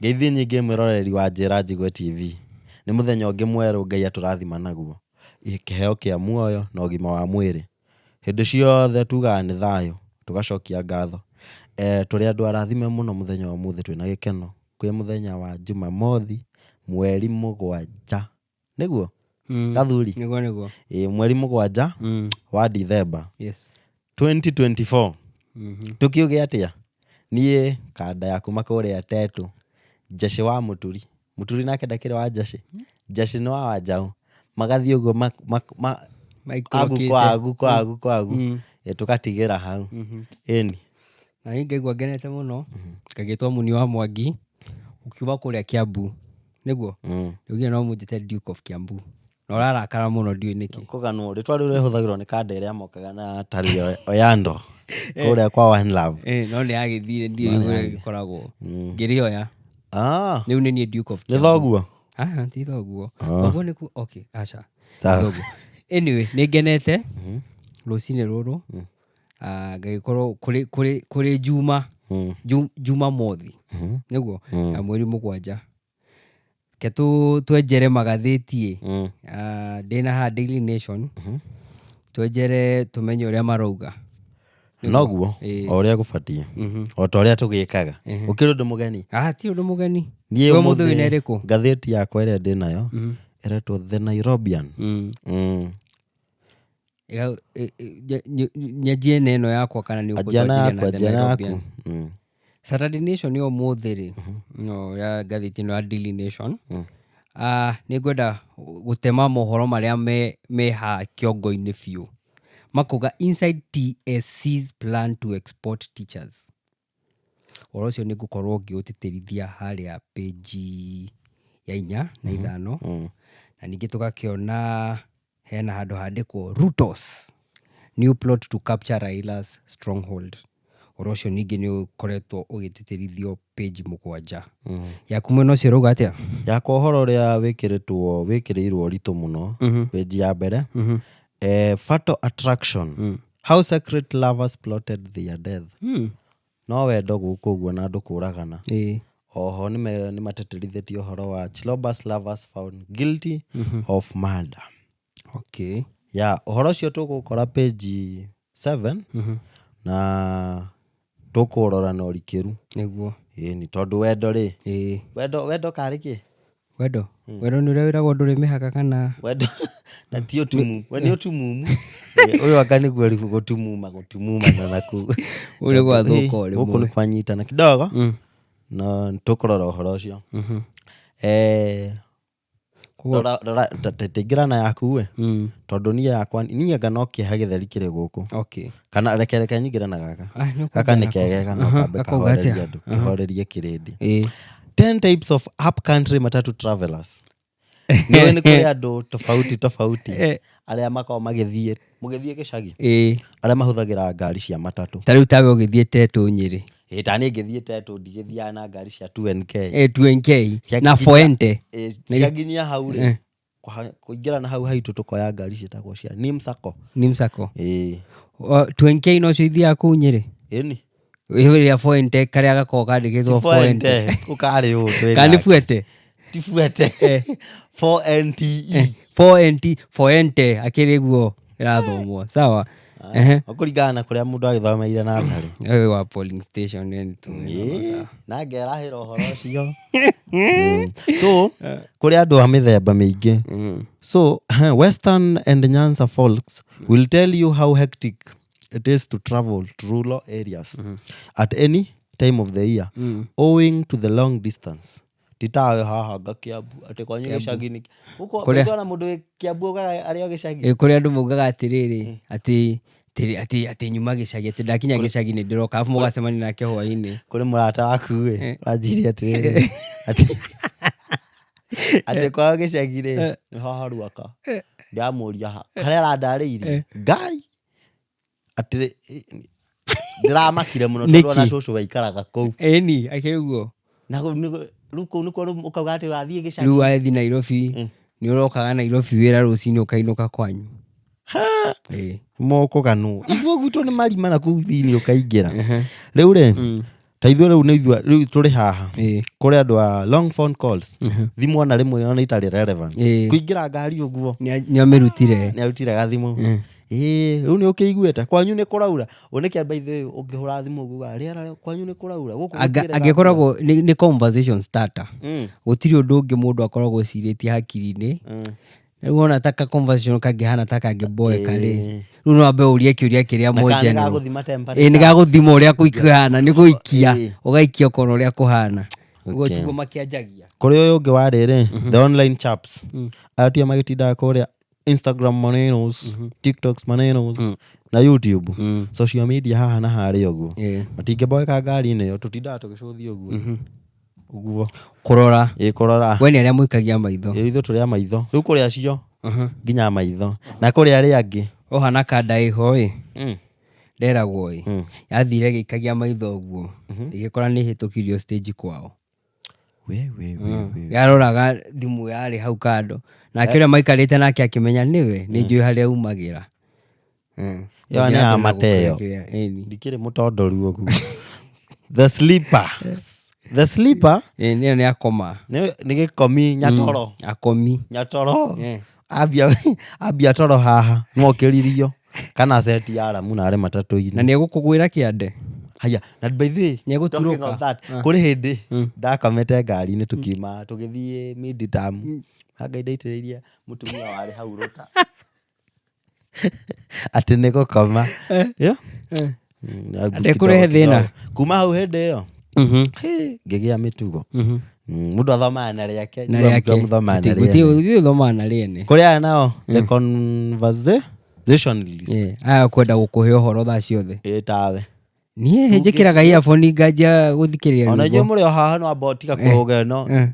Ngeithi nyingi mwiroreri wa Njĩra Njigũe TV. Nĩ mũthenya ũngĩ mwerũ Ngai atũrathima naguo. Kĩheo kĩa muoyo na ũgima wa mwĩrĩ. Hĩndĩ ciothe tugaga nĩ thayũ, tugacokia ngatho. Tũrĩ andũ arathime mũno mũthenya wa ũmũthĩ twĩna gĩkeno. Kwĩ mũthenya wa Jumamothi, mweri 7. Nĩguo? Gathuri. Nĩguo. Mweri 7 wa December. Yes. 2024. Tukiuge atĩa? Niĩ kanda yaku makũrĩa Tetu. Jeshi wa Muturi. Muturi nake ndakĩrĩ wa Jeshi. Jeshi nĩ wa Wanjaũ. Magathiĩ ũguo agu. Tukatigĩra hau. Ĩni. Na niĩ ngaigua ngenete mũno. Ngagĩtwo Muni wa Mwangi. Ukiuma kũrĩa Kiambu. Nĩguo? Nĩugire no mũnjĩte Duke of Kiambu. Na ũrarakara mũno ndiũĩ nĩkĩ. Kũganwo rĩtwa rĩu rĩhũthagĩrwo nĩ kanda ĩrĩa mokaga na Tari Oyando. Kũrĩa kwa One Love. No nĩ agĩthire ndiũĩ ũrĩa gĩkoragwo. Ngĩrĩoya. Rĩu nĩ niĩ Duke of Kiambu. Nĩ thoguo? Ti thoguo. Thoguo nĩku okay, acha. Thoguo. Anyway, nĩ ngenete. Rũcinĩ rũrũ. Ngagĩkorwo kũrĩ Juma Mothi. Nĩguo? Ya mweri 7. Ke twenjere magathĩti ndĩna ha Daily Nation. Twenjere tumenye ũrĩa marauga. Noguo, o ũrĩa gũbatiĩ. O ta ũrĩa tũgĩkaga. Ũkĩrĩ ũndũ mũgeni? Ti ũndũ mũgeni. Niĩ ũmũthĩ wĩna ĩrĩkũ? Ngathĩti yakwa ĩrĩa ndĩnayo ĩretwo The Nairobian. Nyajie neno yakwa kana nĩ ũkũtwakiria na The Nairobian. Saturday Nation yo mũthĩ no ya ngathĩti no ya Daily Nation. Nĩ ngwenda gũtema mohoro marĩa me ha kĩongo-inĩ biũ. Makoga inside TSC's plan to export teachers. Ũhoro ũcio nĩ ngũkorwo ngĩũtĩtĩrithia harĩa page ya 4 na 5. Na ningĩ tũgakĩona hena handũ handĩkwo Ruto's new plot to capture Raila's stronghold. Ũhoro ũcio ningĩ nĩ ũkoretwo ũgĩtĩtĩrithio page 7. Yaku mwena ũcio rauga atĩa? Yakwa ũhoro ũrĩa wĩkĩrĩirwo ritũ mũno page ya mbere. Photo attraction. How secret lovers plotted their death. No wendo gũkũ ũguo na andũ kũragana. Oho nĩ matetĩrithĩtie ũhoro wa Chilobas lovers found guilty of murder. Okay. Ũhoro ũcio tũgũkora page 7 na tũkũrora na ũrikĩru. Nĩguo. Nĩ tondũ wendo rĩ. Wendo karĩ kĩ? Wendo nĩ ũrĩa wĩragwo ndũrĩ mĩhaka kana wendo na ti ũtumu. We nĩ ũtumumu. Ũyũ waka nĩguo gũtumuma na naku. Ũrĩ gwathũka ũrĩ gũkũ nĩ kwanyitana kidogo. Na tũkũrora ũhoro ũcio. Tĩngĩra na yaku we. Tondũ niĩ yakwa niĩ anga no kĩeha gĩtheri kĩrĩ gũkũ. Okay. Kana reke nyingĩre na gaka. Gaka nĩ kegega no kambe kahoreria andũ. Kahorerie kĩrĩndĩ. 10 types of upcountry matatu travelers. Nĩwe nĩ kũrĩ andũ tofauti arĩa makao mũgĩthiĩ gĩcagi. Arĩa mahũthagĩra ngari cia matatũ. Ta rĩu tawe ũgĩthiĩ Tetu Nyĩrĩ. Ta niĩ ngĩthiĩ Tetu ndigĩthiaga na ngari cia 2NK. 2NK na 4NT. Ciaginyia hau rĩ. Kũingĩra na hau haitũ tũkoya ngari ciĩtagwo cia Nimsako. 2NK no cio ithiaga kũu Nyĩrĩ. Ĩni. Wĩhũrĩra 4NT karĩa gakoragwo kandĩkĩtwo 4NT. Ũkarĩ ũũ. Kana Fuete. Ti Fuete. 4NTE. 4NT akĩrĩ guo ĩrathomwo. Sawa. Ũkũringana na kũrĩa mũndũ agĩthomeire na tharĩ. Wa polling station na ngerahĩra ũhoro ũcio. So kũrĩ andũ a mĩthemba mĩingĩ. So Western and Nyanza folks will tell you how hectic it is to travel to rural areas at any time of the year owing to the long distance. Titawe haha Kiambu atĩ kwanyu gĩcagi-inĩ. Ũkona mũndũ Kiambu arĩa gĩcagi. Kũrĩ andũ maugaga atĩrĩrĩ atĩ nyuma gĩcagi atĩ ndakinya gĩcagi nĩ ndĩroka afu mũgacemania nake hwaĩ-inĩ. Kũrĩ mũrata waku we ranjirie atĩrĩrĩ atĩ kwao gĩcagi-rĩ nĩ haha Ruaka. Ndamũria ha harĩa arandarĩirie Ngai atĩ ndĩramakire mũno tondũ na cũcũ waikaraga kũu. Ĩni akĩguo. Na rĩu kũu nĩkuo ũkauga atĩ wathiĩ gĩcagi. Rĩu wathiĩ Nairobi nĩ ũrokaga Nairobi wĩra rũcinĩ ũkainũka kwanyu. Moko ganũ. Igua gwitũ nĩ marima na kũu thĩinĩ ũkaingĩra. Rĩu rĩ ta ithuĩ rĩu tũrĩ haha kũrĩ andũ a long phone calls thimũ ona rĩmwe ona itarĩ relevant kũingĩra ngari ũguo nĩarutire gathimũ rĩu nĩ ũkĩiguĩte kwanyu nĩ kũraura ũnĩkĩ by the way ũngĩhũra thimũ ũguo rĩera kwanyu nĩ kũraura angĩkoragwo nĩ conversation starter gũtirĩ ũndũ ũngĩ mũndũ akoragwo cirĩtie hakiri-inĩ rĩu ona taka conversation kangĩhana ta kangĩboeka rĩ rĩu no ambe ũrie kĩũria kĩrĩa moja nĩ gagũthima ũrĩa kũhana nĩ gũikia ũgaikia ũkona ũrĩa kũhana ũguo tiguo makĩanjagia kũrĩ ũyũ ũngĩ wa rĩrĩ the online chaps atia magĩtindaga kũrĩa Instagram manenos TikToks manenos na YouTube social media haha na harĩa ũguo matingĩboeka ngari-inĩ ĩyo tũtindaga tũgĩcũthia ũguo kũrora we nĩ arĩa mũikagia maitho ithuĩ tũrĩa maitho rĩu kũrĩa acio nginya maitho na kũrĩa arĩa angĩ ohana kanda ĩho nderagwo yathire gĩikagia maitho ũguo ĩgĩkora nĩ hĩtũkirio stage kwao yaroraga thimũ yarĩ hau kando nake ũrĩa maikarĩte nake akĩmenya nĩwe nĩ njũĩ harĩa umagĩra ĩyo nĩ ya mateo ndikĩrĩ mũtondoru ũguo the sleeper nĩyo nĩ akoma nĩ gĩkomi nyatoro ambia toro haha no kĩririo kana seti ya aramu na arĩ matatũ-inĩ na nĩ egũkũgwĩra kĩande haya na by the way nĩegũturũka kũrĩ hĩndĩ ndakamete ngari-inĩ tukiuma tũgĩthiĩ mid-term hanga ndaitĩrĩirie mũtumia warĩ hau rũta atĩ nĩ gũkoma ndekũrehe thĩna kuma hau hĩndĩ ĩyo ngĩgĩa mĩtugo mũndũ athomaga na rĩake thoma na rĩene kũrĩ aya nao the conversationalist aya kwenda gũkũhe ũhoro thaa ciothe tawe niĩ njĩkĩraga earphone ngajia gũthikĩrĩria ona inyuĩ mũrĩ o haha no amba ũtiga kũrũga ĩno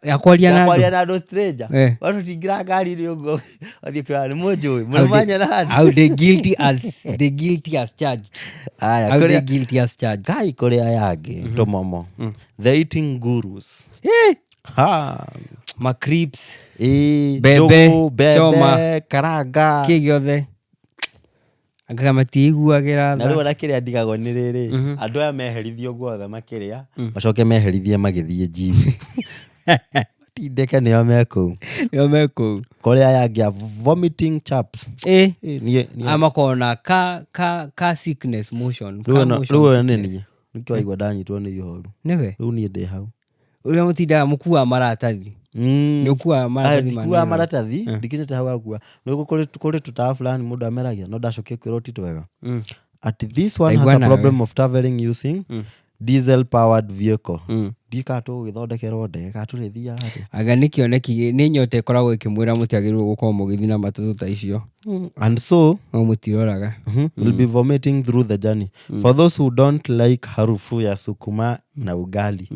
ya kwaria na andũ stranger watu tingira ngari-inĩ ũguo wathiĩ kĩoya nĩ mũnjũĩ mũrĩmanya na andũ how the guilty as charged kai kũrĩ aya angĩ tũmomo the eating gurus macrips bebe karanga kĩgĩothe agaga matiiguagĩra na rĩu ona kĩrĩa ndigagwo nĩ rĩrĩ andũ aya meherithio guothe makĩrĩa macoke meherithie magĩthiĩ gym matindĩke nĩo mekũu kũrĩ aya angĩ vomiting chaps amakona ka sickness motion rĩu nĩ niĩ nĩkĩwaigua ndanyitwo nĩ ihoru nĩwe rĩu niĩ ndĩ hau ũrĩa mũtindaga mũkuaga maratathi ndikuaga maratathi ndikinyĩte hau agua nĩguo kũrĩ tũtawa fulani mũndũ ameragia no ndacokia kwĩrwo ti twega at this one has a problem of traveling using diesel powered vehicle ndika tũgĩthondekerwo ndege kana tũrĩthia harĩ aga nĩkĩoneki nĩ nyota ĩkoragwo ĩkĩmwĩra mũtiagĩrĩirwo gũkorwo mũgĩthiĩ na matatũ ta icio and so no mũtiroraga will be vomiting through the journey for those who don't like harufu ya sukuma na ugali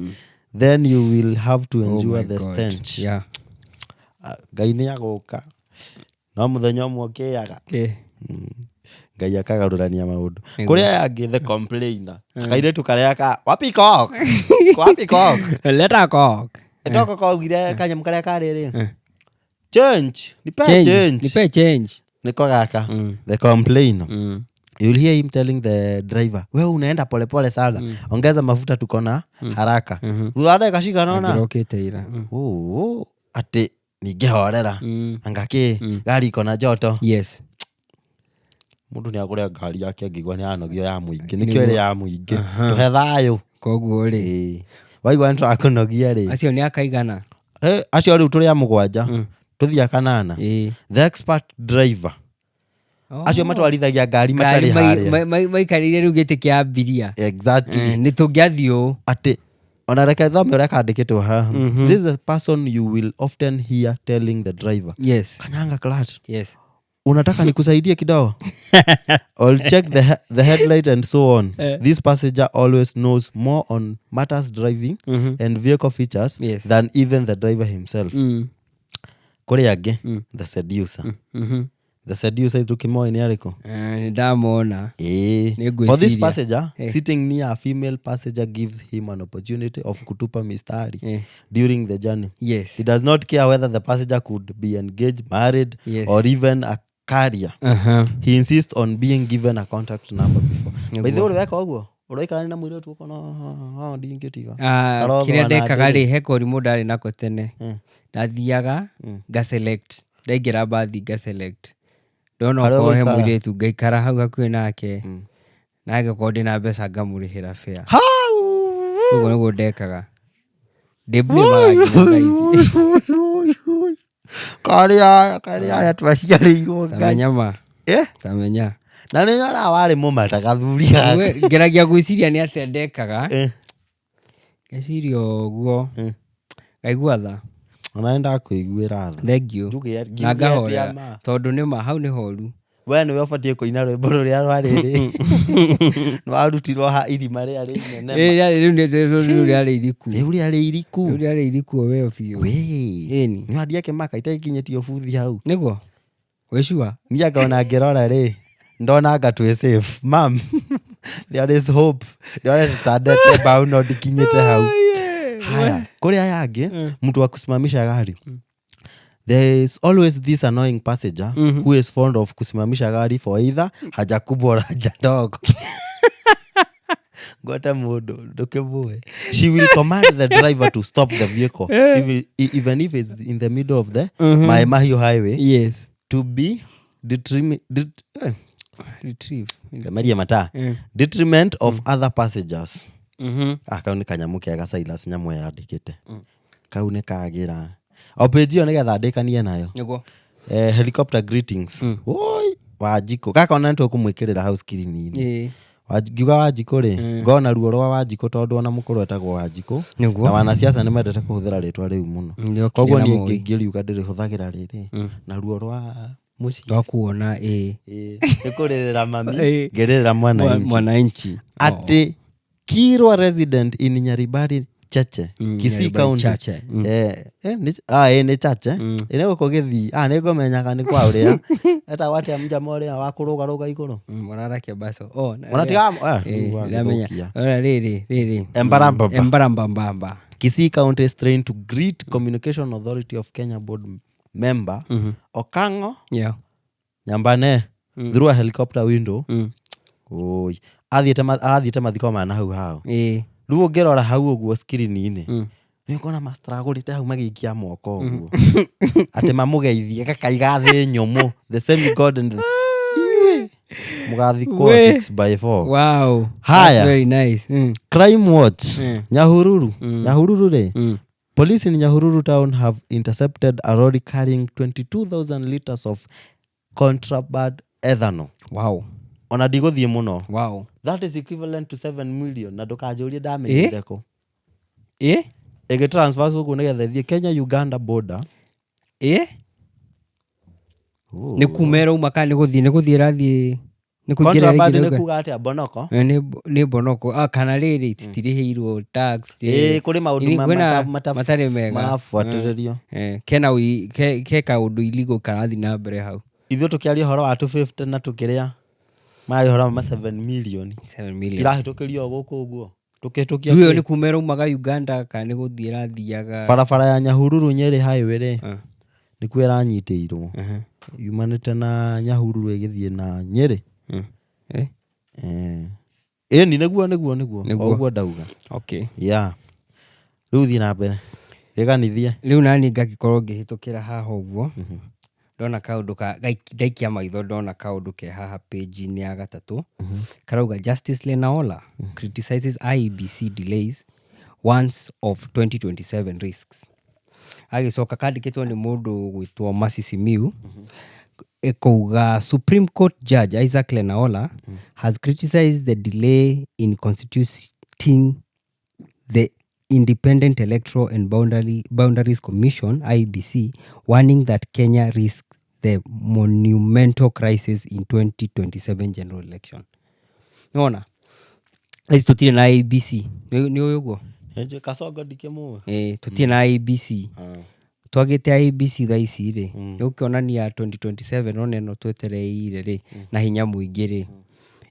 then you will have to endure the stench ngai nĩ agũka no mũthenya ũmwe ũkĩaga ngai akagarũrania maũndũ kũrĩ aya angĩ the complainer kairĩtu karĩa wapi cock leta cock etoko kaugire kanyamũ karĩa karĩ nipe change niko gaka the complainer you'll hear him telling the driver wewe unaenda polepole sana ongeza mafuta tuko na haraka thutha ndagĩka cigana ũna atĩ ningĩhorera angaki gari iko na joto mũndũ nĩ agũre ngari yake angĩgua nĩ yanogio ya mũingĩ nĩkĩo ĩrĩ ya mũingĩ tũhe thayũ koguo rĩ waigua nĩtũrakũnogia rĩ acio nĩ akaigana acio rĩu tũrĩ a mũgwanja tũthiĩ kanana the expert driver acio matwarithagia ngari matarĩ harĩa maikarĩire rĩu gĩtĩ kĩa abiria exactly nĩ tũngĩathiĩ atĩ ona reke thome ũrĩa kandĩkĩtwo haha this is a person you will often hear telling the driver kanyanga clutch unataka nikusaidie kidogo I'll check the headlight and so on this passenger always knows more on matters driving and vehicle features than even the driver himself kũrĩ angĩ the seducer the seducer tukimoe nĩ arĩkũ ndamona for this passenger sitting near a female passenger gives him an opportunity of kutupa mistari during the journey he does not care whether the passenger could be engaged, married or even a carrier he insists on being given a contact number before by the way weka ũguo Uroikara na mwire tu kono ndingitiga. Kiria ndekaga ri he kori mundari nako tene. Ndathiaga nga select. Ndaingira bathi nga select. Ndona ko he mwire tu ngaikara hau hakuhi nake. Nage ko ndina mbeca ngamurihira fare. Uguo niguo ndekaga. Ndebule magaginya karia twaciarĩirwo Ngai. Tamenya tamenya. Na nĩ nyona warĩ mũmata gathuri yake. Ngeragia gwĩciria nĩ atĩa ndekaga. Ngeciria ũguo. Ngaigua tha. Ona ndakwĩiguĩra tha. Thank you. Na ngahorera tondũ nĩma hau nĩ horu. We nĩwe ũbatiĩ kũina rwĩmbo rũrĩa rwarĩrĩ. Nĩwarutirwo irima rĩarĩ inene. Rĩu rĩarĩ iriku. Rĩu rĩarĩ iriku. Rĩu rĩarĩ iriku o weo biũ. Ĩni. Nĩwandia kĩmaka itakinyĩtio buthi hau. Nĩguo? Wĩcua? Niĩ ngona ngĩrora rĩ. Ndona anga twĩ safe. Mam. There is hope. Ndona tũtandete mbaũ no ndikinyĩte hau. Haya. Kũrĩa yangĩ mtu wa kusimamisha gari. There is always this annoying passenger who is fond of kusimamisha gari for either haja kubwa or haja ndogo. Gota mundu ndukimwe. She will command the driver to stop the vehicle even if it's in the middle of the Mai Mahiu highway. Yes. To be detriment of other passengers. Kau nĩ kanyamu kega Silas nyamwe yandĩkĩte. Kau nĩ kagira. O page ĩyo nĩgetha ndĩkanie nayo. Nĩguo. Helicopter greetings. Oi, Wanjikũ. Kaka ona nĩtũ kũmwĩkĩrĩra hau screen-inĩ. Ngiuga Wanjikũ rĩ, ngona ruo rwa Wanjikũ tondũ ona mũkũrũ etagwo Wanjikũ. Na wanasiasa nĩmendete kũhũthĩra rĩtwa rĩu mũno. Koguo niĩ ngĩriuga ndĩrĩhũthagĩra rĩrĩ. Na ruo rwa mũciĩ. Wa kuona nĩkũrĩrĩra mami. Ngĩrĩrĩra mwananchi. Atĩ Kirwa resident in Nyaribari Chache. Kisii County. Nĩ Chache. Ine gũkũ Gĩthii. Nĩ ngũmenyaga nĩ kwa ũrĩa. Eta watia mjama ũrĩa wa kũrũgarũga igũrũ. Mwanarake baso. Rĩrĩ. Embarambamba. Kisii County is trained to greet Communication Authority of Kenya board member Okango Nyambane through a helicopter window. Oi. Athiĩte mathiko ma na hau hao. Rĩu ngĩrora hau ũguo screen-inĩ. Nĩ ngona mastragũrĩte hau magĩikia moko ũguo. Atĩ mamũgeithie gakaiga thĩ nyũmũ. The same god and mũgathikwo 6x4. Wow. Haya. That's very nice. Crime Watch. Nyahururu. Nyahururu rĩ. Police in Nyahururu town have intercepted a lorry carrying 22,000 liters of contraband ethanol. Wow. Ona ndigũthiĩ mũno. Wow. That is equivalent to 7 million. Na ndũkanjũrie ndamenyire kũ. Transfer gũkũ nĩgetha thiĩ Kenya Uganda border. Nĩ kumera uma kana nĩ gũthiĩ rathiĩ contraband nĩ kuga atĩa Bonoko? Nĩ Bonoko. Kana rĩrĩ citirĩhĩirwo tax. Kũrĩ maũndũ matarĩ mega marabuatĩrĩrio. Ke kaũndũ illegal karathi na mbere hau. Ithuĩ tũkĩaria ũhoro wa 250 na tũkĩrĩa marĩ ũhoro wa 7 million. Irahĩtũkĩrio gũkũ ũguo. Tũkĩhĩtũkia. Rĩu nĩ kumera umaga Uganda kana nĩ gũthiĩ rathiaga. Barabara ya Nyahururu Nyeri highway rĩ. Nĩ kuo ĩranyitĩirwo. Yumanĩte na Nyahururu ĩgĩthiĩ na Nyeri. Ni nĩguo oguo ndauga. Okay. Yeah. Rĩu thiĩ na mbere. Ĩganithie. Rĩu nani ngagĩkorwo ngĩhĩtũkĩra haha ũguo. Ndona kaũndũ ndaikia maitho ndona kaũndũ ke haha page-inĩ ya gatatũ. Karauga Justice Lenaola criticizes IEBC delays once of 2027 risks. Agĩcoka kandĩkĩtwo nĩ mũndũ gwĩtwo Mercy Simiu. Ekauga Supreme Court Judge Isaac Lenaola has criticized the delay in constituting the Independent Electoral and Boundaries Commission, IEBC, warning that Kenya risks the monumental crisis in 2027 general election. Nona? Hizi tutire na IEBC. Ni uguo? Kasongo ndikĩmũĩ. Tutire na IEBC. Twagĩte IEBC thaa ici rĩ. Ũkĩonania 2027 oneno twetereire rĩ na hinya mũingĩ rĩ.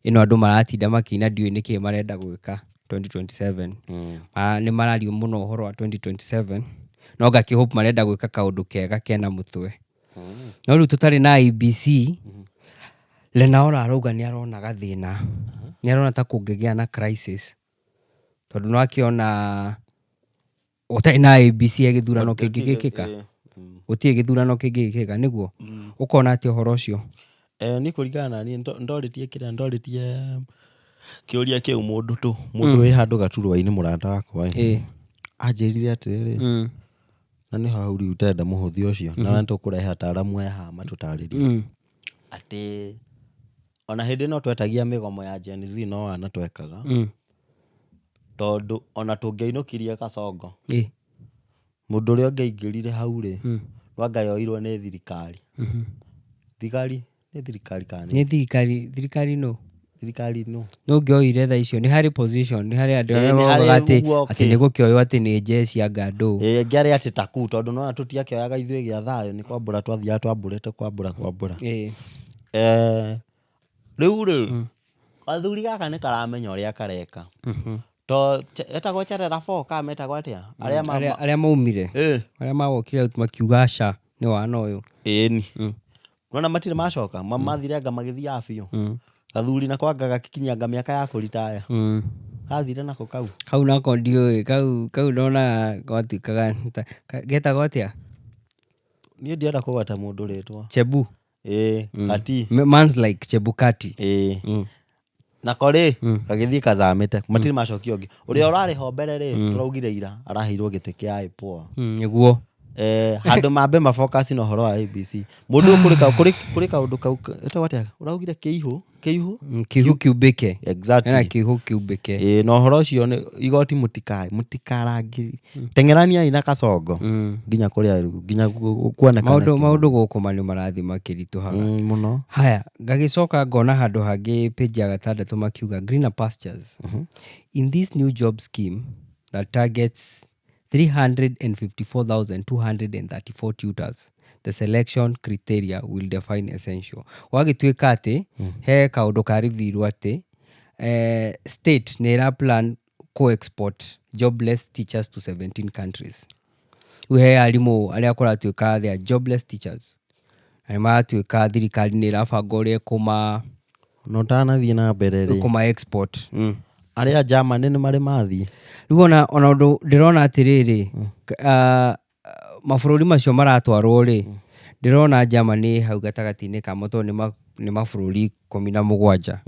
Ino andũ maratinda makĩina ndiũĩ nĩkĩ marenda gwĩka 2027. Nĩ marario mũno ũhoro wa 2027. No ngakĩhope marenda gwĩka kaũndũ kega kena mũtwe. No rĩu tũtarĩ na IEBC. Lenaola arauga nĩ arona gathĩna nĩ arona ta kũngĩgĩa na crisis tondũ no akĩona ũtarĩ na ABC gĩthurano kĩngĩgĩkĩka, gũtirĩ gĩthurano kĩngĩgĩkĩka nĩguo ũkona atĩ ũhoro ũcio. Nĩ kũringana na niĩ ndorĩtie kĩũria kĩu mũndũ wĩ handũ gaturwa-inĩ mũrata wakwa anjĩrire atĩrĩrĩ na nĩ hau rĩu tenda mũhũthia ũcio na tũkũrehe ataaramu aya matũtarĩrie atĩ ona hĩndĩ no twetagia mĩgomo ya Gen Z no wana twekaga tondũ ona tũngĩainũkirie Kasongo mũndũ ũrĩa ũngĩaingĩrire hau rĩ no anga yoirwo nĩ thirikari. Thirikari no ũngĩoire thaa icio nĩ harĩ position, nĩ harĩ andũ atĩ nĩ gũkĩoywo atĩ nĩ jeshi anga ndũ ngĩarĩ atĩ takuu tondũ no tũtiakĩoyaga ithuĩ gĩa thayũ nĩ kwambũra twathiaga twambũrĩte kwambũra rĩu rĩ gathuri gaka nĩ karamenya ũrĩa kareka to etagwo Cherera 4 ka metagwo atĩa arĩa maumire arĩa magokire makiuga aca nĩ wana ũyũ nona matirĩ macoka mathirenga magĩthiaga biũ gathuri na kwanga gakikinyanga mĩaka ya kũritaya gathire nako kau nako ndiũĩ kau nona gwatuĩkaga getagwo atĩa niĩ ndienda kũgweta mũndũ rĩtwa Chebu Kati mans like Chebukati nako rĩ gagĩthiĩ kathamĩte matirĩ macokio ũngĩ ũrĩa ũrarĩ ho mbere rĩ tũraugire ira araheirwo gĩtĩ kĩa IPOA nĩguo handũ mambe mafocus na ũhoro wa ABC mũndũ kũrĩ kaũndũ kau etagwo atĩa ũraugire kĩihũ kiumbĩke exactly kĩihũ kiumbĩke na ũhoro ũcio nĩ igoti mũtikarangĩri teng'eraniai na Kasongo nginya kũrĩa nginya kuonekana maũndũ gũkũ manĩ marathi makĩritũhaga mũno. Haya gagĩcoka ngona handũ hangĩ page ya 6 makiuga greener pastures in this new job scheme that targets 354,234 tutors. The selection criteria will define essential. Wagĩtuĩka atĩ he kaũndũ karĩthirwo atĩ state nĩ ĩra plan co-export jobless teachers to 17 countries. He arimũ arĩa kũratuĩka they are jobless teachers. Na maratuĩka thirikari nĩ ĩrabanga ũrĩa no tanathiĩ na mbere rĩ kuma export arĩa Germany nĩ marĩ mathiĩ rĩu ona ũndũ ndĩrona atĩrĩrĩ mabũrũri macio maratwarwo rĩ ndĩrona Germany hau gatagatĩ-inĩ kamo tondũ nĩ mabũrũri 17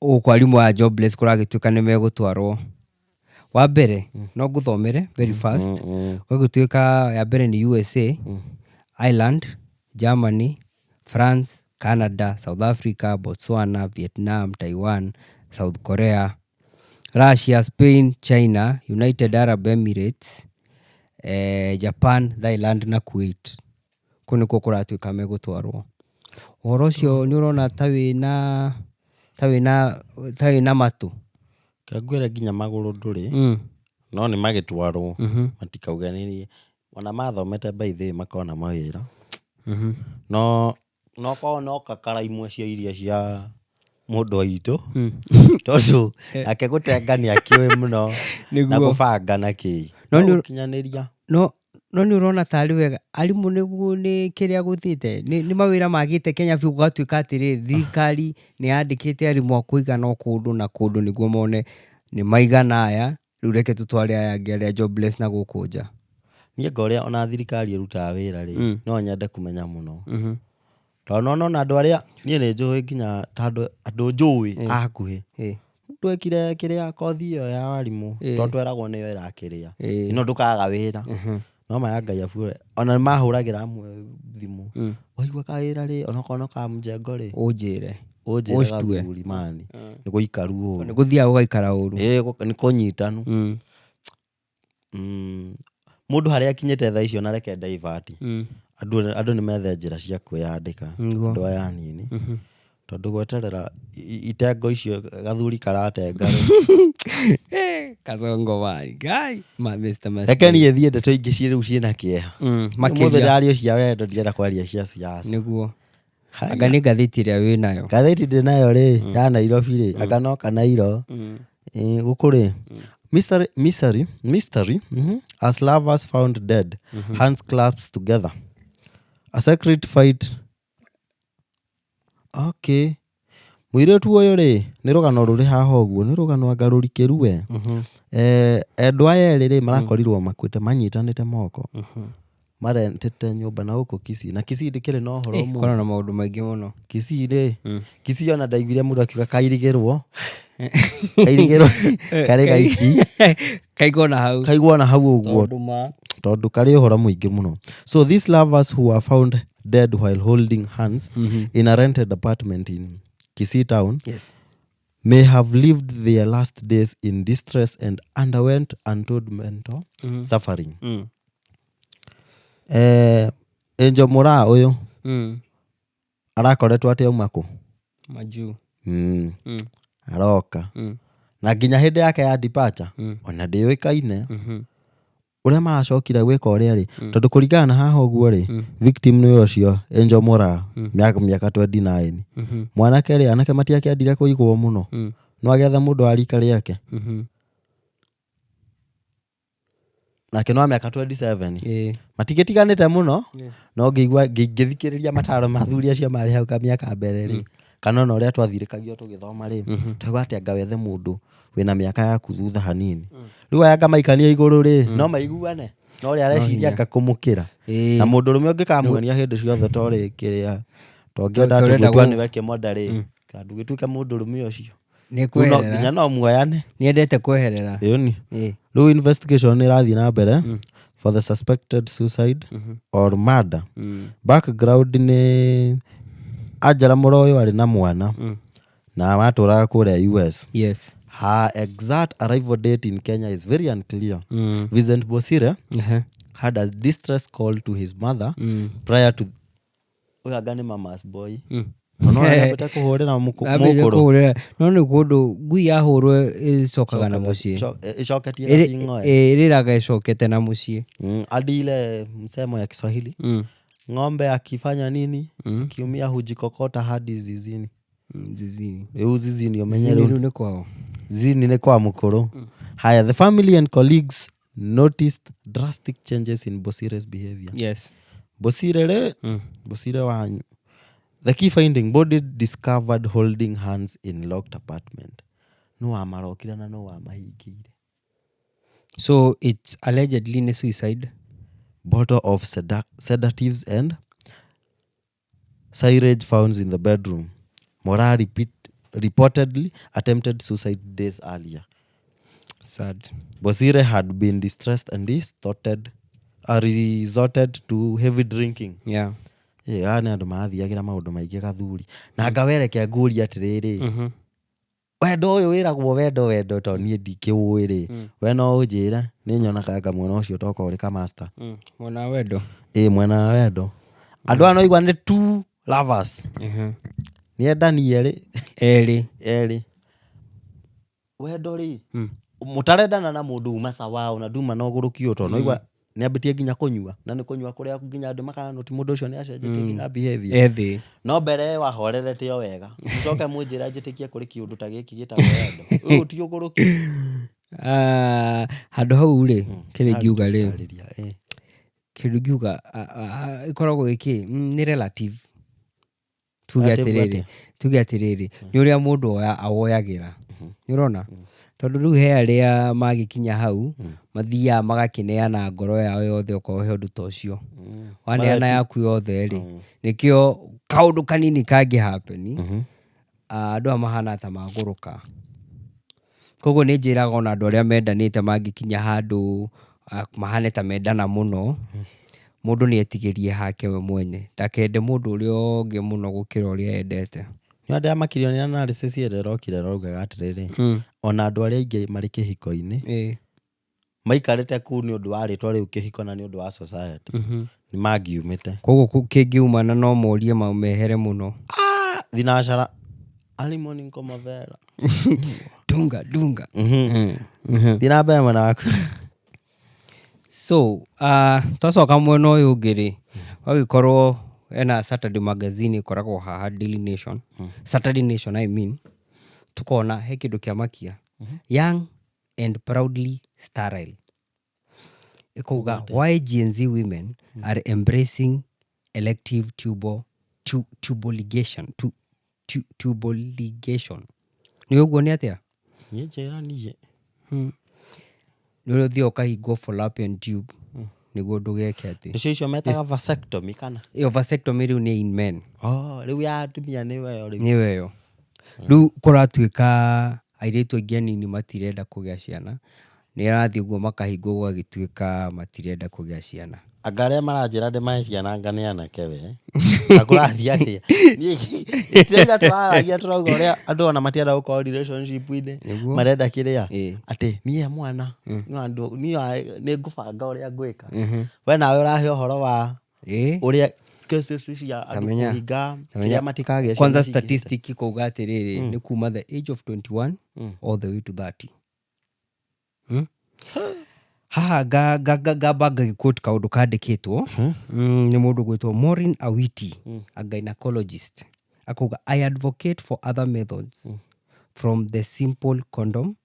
gũkũ arimũ a jobless kũragĩtuĩka nĩ megũtwarwo. Wa mbere no ngũthomere very fast gũgĩtuĩka ya mbere nĩ USA, Ireland, Germany, France, Canada, South Africa, Botswana, Vietnam, Taiwan, South Korea, Russia, Spain, China, United Arab Emirates, Japan, Thailand na Kuwait. Kũu nĩkuo kũratuĩka megũtwarwo. Ũhoro ũcio nĩ ũrona ta wĩna matũ kangwĩre nginya magũrũ ndũrĩ no nĩ magĩtwarwo matikauganĩrie ona mathomete by the way makona mawĩra no korwo no kakara imwe cia iria cia mũndũ witũ tondũ ake gũtengania kĩũĩ mũno na gũbanga na kĩĩ no gũkinyanĩria no nĩ ũrona tarĩ wega arimũ nĩ kĩrĩa gũthiĩte nĩ mawĩra magĩte Kenya biũ gũgatuĩka atĩrĩ thirikari nĩ yandĩkĩte arimũ a kũigana kũndũ na kũndũ nĩguo mone nĩ maigana aya rĩu reke tũtware aya angĩ arĩa jobless na gũkũ nja. Niĩ ngorĩa ona thirikari ĩrutaga wĩra rĩ no nyende kũmenya mũno tondũ nona andũ arĩa niĩ nĩ njũĩ nginya andũ njũĩ hakuhĩ mũndũ ekire kĩrĩa kothi ĩyo ya warimũ tondũ tweragwo nĩyo ĩrakĩrĩa ino ndũkaga wĩra no maya Ngai abuore ona mahũragĩra amwe thimũ waigua kawĩra rĩ onakorwo no ka mjengo rĩ ũnjĩre gathuri mani nĩ gũikaru ũũ nĩ gũthiaga ũgaikara ũru nĩ kũnyitanu mũndũ harĩa akinyĩte thaa icio na reke divert andũ nĩ methe njĩra cia kwĩyandĩka andũ aya anini tondũ gweterera itengo icio gathuri karatenga Kasongo wai gai reke niĩ thiĩ ndeto ingĩ rĩu ciĩna kĩeha mũthĩ ndario cia wendo ndienda kwaria cia siasa nĩguo anga nĩ ngathĩti ĩrĩa wĩ nayo ngathĩti ndĩ nayo rĩ ya Nairobi rĩ anga no kanairo gũkũ rĩ mystery as lovers found dead hands clasped together a secret fight. Okay, Muiretu uyu ri ni rugano ruri haha uguo ni rugano ngarurikiru we. Endwa eri ri marakorirwo makwite manyitanite moko. Marentete nyumba na guku Kisii, na Kisii ndikiri no horo mu kora na maundu maingi muno Kisii ri Kisii ona ndaiguire mundu akiuga kairigirwo kari gaiki kaigwo na hau uguo tondu kari uhoro muingi muno. So these lovers who are found dead while holding hands in a rented apartment in Kisii town may have lived their last days in distress and underwent untold mental suffering. Enjo Mura uyu arakoretwo atia umako maju aroka na nginya hindi yake ya departure ona ndiyuikaine uria maracokire gwika uria ri tondu kuringana na haha uguo ri victim ni ucio Enjo Mura miaka 29 mwanake ri anake matiakendire kuigwo muno no agetha mundu arika riake nake no miaka 27 matigitiganite muno no ngithikiriria mataro mathuri acio mari hau ka miaka mbere ri kana no uria twathirikagio tugithoma ri tauga ati anga wethe mundu wina miaka yaku thutha hanini riu anga maikania iguru ri no maiguane no uria areciria anga kumukira na mundu rume ungikamuonia hindi ciothe tori kiria tongienda tugutwa ni weke moda ri kandu gituke mundu rume ucio ni kweherera nginya no muoyane ni endete kweherera yoni riu investigation irathi na mbere for the suspected suicide or murder. Background ni Ajara Mura uyu ari na mwana na maturaga kuria US. Her exact arrival date in Kenya is very unclear. Vincent Bosire had a distress call to his mother prior to uyagani mama's boy. No nabeta kuhurira mukuru no ni kundu ngui yahurwo icokaga na mucii icoketie na tingoe iriraga icokete na mucii adile msemo ya Kiswahili ng'ombe akifanya nini kiumia hujikokota hadi zizini zizini umenyere ni kwao zini ni kwa mukuru. Haya, the family and colleagues noticed drastic changes in Bosire's behavior. Bosire wanyu. The key finding, body discovered holding hands in locked apartment. No amarokira na no amahingire. So it's allegedly a suicide. Bottle of sedatives and syringe found in the bedroom. Mora reportedly attempted suicide days earlier. Sad. Bosire had been distressed and resorted to heavy drinking. Ana andu marathiagira maundu maingi gathuri na ngawereke nguri atiriri wendo uyu wiragwo wendo to nie ndikiwiri we no unjira ni nyonaga anga mwena ucio toka uri ka master mwena wendo mwena wendo andu ano igwa ni two lovers ni endani eri wendo ri mutarendana na mundu umasa wao na nduma no gurukio to no igwa ni ambitie nginya kunyua na ni kunyua kuria nginya andu makana no ti mundu ucio ni acenjetie nginya behavior no mbere wahorerete o wega ucoke munjira njitikie kuri kiundu ta giki gitagwo wendo uyu ti uguruki handu hau ri kiri ngiuga ri kindu ngiuga ikoragwo giki ni relative tuge atiriri ni uria mundu awoyagira ni urona tondu riu he aria magikinya hau mathia magakineana ngoro yao yothe okohe undu ta ucio waneana yaku yothe ri nikio kaundu kanini kangi happen andu amahana ta maguruka koguo ni njiraga ona andu aria mendanite magikinya handu mahane ta mendana muno mundu ni etigirie hake we mwene ndakende mundu uria ungi muno gukira uria endete nda makirio ni analysis yerokire rogaga atiriri ona andu aria ingi mari kihiko-ini maikarite ku ni undu wa ritwa riu kihiko na ni undu wa society ni magiumite koguo kingiumana no morie mehere muno thinashara alimoni nkomavera dunga thina mbere mwana waku. So twacoka mwena uyu ngiri wagikorwo ena Saturday magazine ikoragwo haha Daily Nation Saturday Nation I mean tukona he kindu kia makia young and proudly sterile ikuga why Gen Z women are embracing elective tubal ligation tubal ligation nĩ ũguo nĩ atĩa niĩ njĩra niĩ nĩ ũthio ũkahingwo fallopian tube nĩguo ndũgeke atĩ nĩcio icio metaga vasectomy kana ĩyo vasectomy rĩu nĩ in men rĩu ya atumia nĩyo rĩu nĩyo rĩu kũratuĩka airĩtu aingĩ anini matirenda kũgĩa ciana nĩ arathiĩ ũguo makahingwo gũgagĩtuĩka matirenda kũgĩa ciana anga arĩa maranjĩra ndĩmahe ciana anga nĩ anake we akũrathiĩ atĩa niĩ tũraragia tũrauga ũrĩa andũ ona matienda gũkorwo relationship-inĩ marenda kĩrĩa atĩ niĩ mwana nĩ ngũbanga ũrĩa ngwĩka we nawe ũrahe ũhoro wa ũrĩa cases cia andũ kũhinga kĩrĩa matikagĩa kwanza statistic kuuga atĩrĩrĩ nĩ kuma the age of 21 all the way to 30 haha ngamba ngagĩquote kaũndũ kandĩkĩtwo nĩ mũndũ gwĩtwo Maureen Awiti a gynecologist akauga I advocate for other methods from the simple condom